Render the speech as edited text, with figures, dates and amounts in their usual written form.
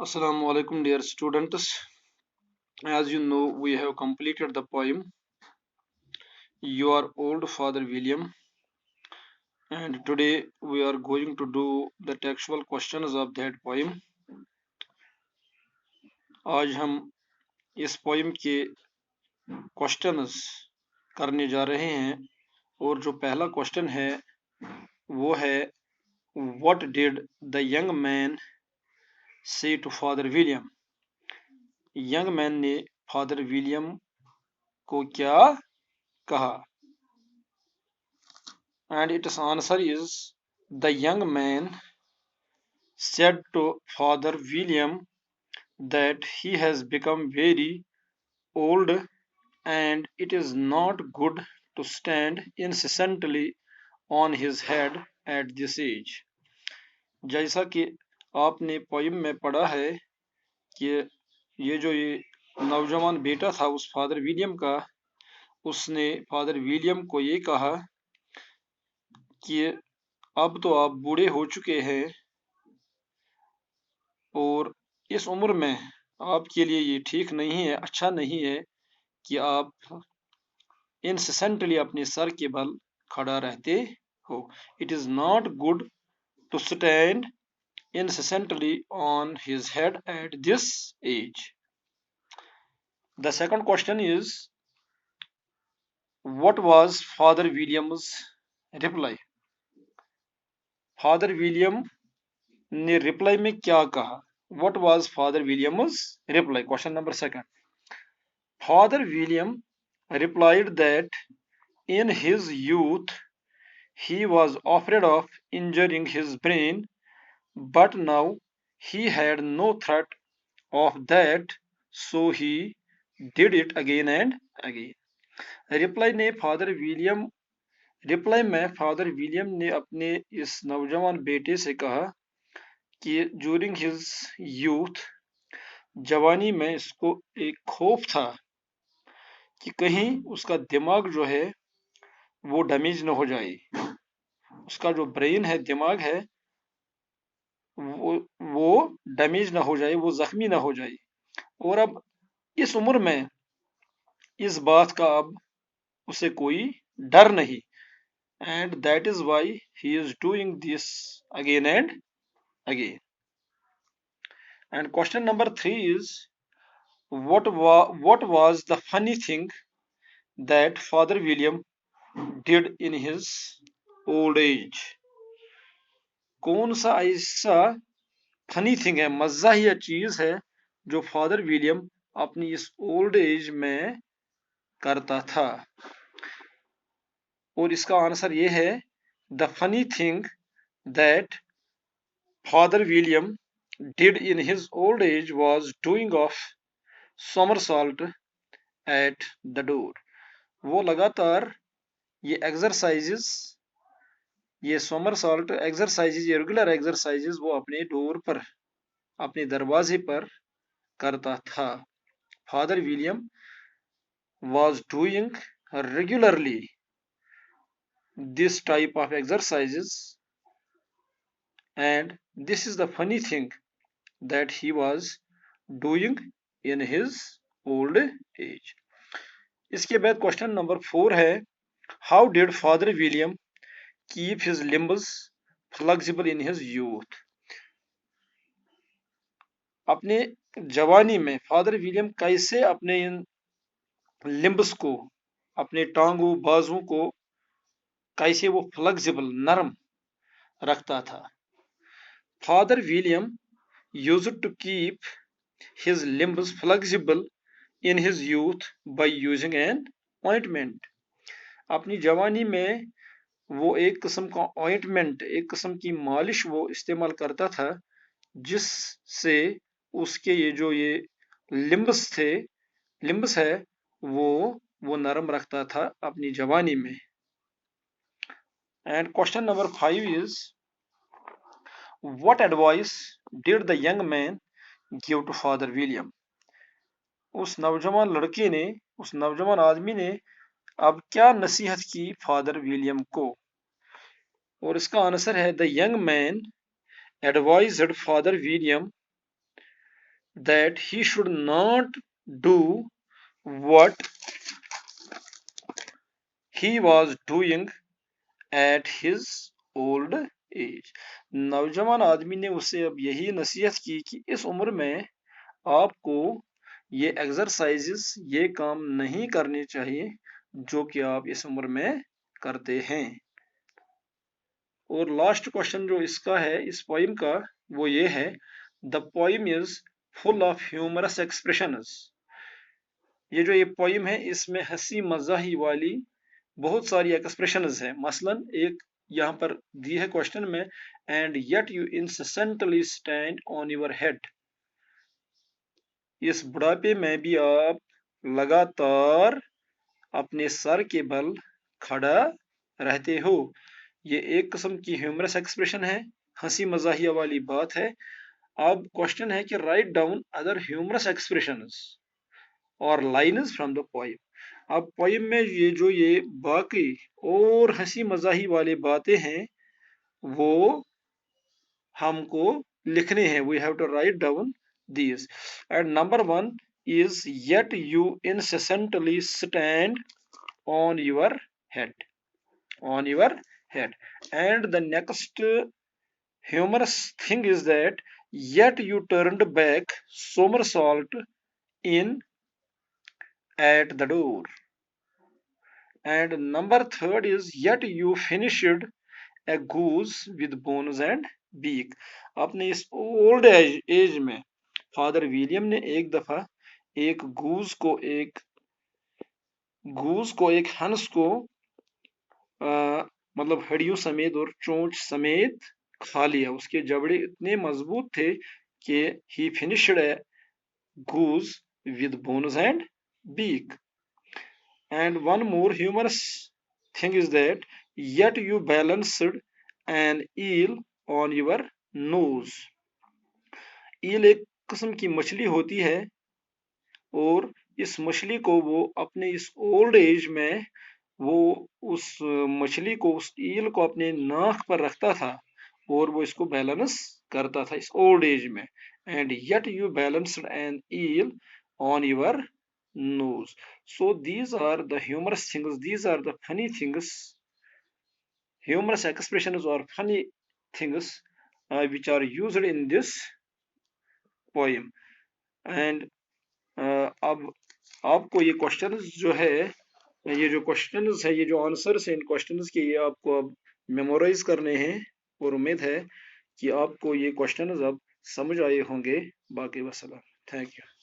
Assalamu alaikum, dear students. As you know, we have completed the poem Your Old Father William, and today we are going to do the textual questions of that poem. आज हम इस poem के questions करने जा रहे हैं और जो पहला क्वेश्चन है वो है What did the young man say to Father William? Young man ने फादर विलियम को क्या कहा? And its answer is the young man said to Father William that he has become very old and it is not good to stand incessantly on his head at this age. जैसा कि आपने poem में पढ़ा है कि ये नौजवान बेटा था उस फादर विलियम का, उसने फादर विलियम को ये कहा कि अब तो आप बूढ़े हो चुके हैं और इस उम्र में आपके लिए ये ठीक नहीं है, अच्छा नहीं है कि आप इंसेसेंटली अपने सर के बल खड़ा रहते हो. It is not good to stand incessantly on his head at this age. The second question is, what was Father William's reply? Father William ने रिप्लाई में क्या कहा? What was Father William's reply? Question number second. Father William replied that in his youth he was afraid of injuring his brain, but now he had no threat of that, so he did it again and again. Reply में father William ने अपने इस नौजवान बेटे से कहा कि during his youth, जवानी में इसको एक खौफ था कि कहीं उसका दिमाग जो है वो डैमेज न हो जाए, उसका जो ब्रेन है, दिमाग है, वो डैमेज ना हो जाए, वो जख्मी ना हो जाए. और अब इस उम्र में इस बात का अब उसे कोई डर नहीं. And that is why he is doing this again and again. And question number 3 is what was the funny thing that Father William did in his old age? कौन सा ऐसा फनी थिंग है, मजाहिया चीज है जो फादर विलियम अपनी इस old age में करता था? और इसका आंसर ये है, the funny thing that father William did in his old age was doing of somersault at the door. वो लगातार ये एक्सरसाइजेस, ये somersault एक्सरसाइजेस, ये रेगुलर एक्सरसाइजेस वो अपने डोर पर, अपने दरवाजे पर करता था. Father William was doing regularly this type of exercises, and this is the funny thing that he was doing in his old age. इसके बाद क्वेश्चन नंबर 4 है, how did Father William keep his limbs flexible in his youth? अपने जवानी में father William कैसे अपने इन limbs को, अपने टांगों बाजुओं को कैसे वो फ्लेक्सिबल, नरम रखता था? Father William used to keep his limbs flexible in his youth by using an ointment. अपनी जवानी में वो एक किस्म का ऑइंटमेंट, एक किस्म की मालिश वो इस्तेमाल करता था, जिससे उसके ये लिम्ब्स थे, लिम्ब्स है, वो नरम रखता था अपनी जवानी में. And question number 5 is, what advice did the young man give to Father William? उस नौजवान लड़के ने, उस नौजवान आदमी ने अब क्या नसीहत की फादर विलियम को? और इसका आंसर है, the young man advised father William that he should not do what he was doing at his old age। नौजवान आदमी ने उससे अब यही नसीहत की कि इस उम्र में आपको ये एक्सरसाइजेस, ये काम नहीं करने चाहिए जो कि आप इस उम्र में करते हैं। और लास्ट क्वेश्चन जो इसका है इस पोइम का, वो ये है, the poem is full of humorous expressions. ये जो ये पोइम है इसमें हंसी मजाही वाली बहुत सारी एक्सप्रेशंस है। मसलन एक यहाँ पर दी है क्वेश्चन में, and yet you incessantly stand on your head. इस बुढ़ापे में भी आप लगातार अपने सर के बल खड़ा रहते हो। ये एक किस्म की ह्यूमरस एक्सप्रेशन है, हंसी मजाहिया वाली बात है। अब क्वेश्चन है कि write down other humorous expressions और लाइन्स फ्रॉम द पोइम। अब पोइम में ये बाकी और हंसी मजाही वाली बातें हैं वो हमको लिखने हैं। We have to write down this. And number 1 is yet you incessantly stand on your head, on your head। And the next humorous thing is that yet you turned back somersault in at the door। And number 3 is yet you finished a goose with bones and beak। आपने इस old age में father William ने एक दफा एक goose को एक हंस को मतलब हड्डियों समेत और चोंच समेत खा लिया। उसके जबड़े इतने मजबूत थे कि he finished a goose with bones and beak. And one more humorous thing is that yet you balanced an eel on your nose। Eel एक किस्म की मछली होती है और इस मछली को वो अपने इस ओल्ड एज में वो उस मछली को, उस ईल को अपने नाक पर रखता था और वो इसको बैलेंस करता था इस ओल्ड एज में। And yet you balanced an eel on your nose। So these are the humorous things, these are the funny things, humorous expressions or funny things which are used in this poem। And अब आपको ये questions जो है, ये जो questions है, ये जो आंसर्स हैं इन क्वेश्चंस के, ये आपको अब मेमोराइज करने हैं और उम्मीद है कि आपको ये क्वेश्चंस अब समझ आए होंगे। बाकी वसलाम, थैंक यू।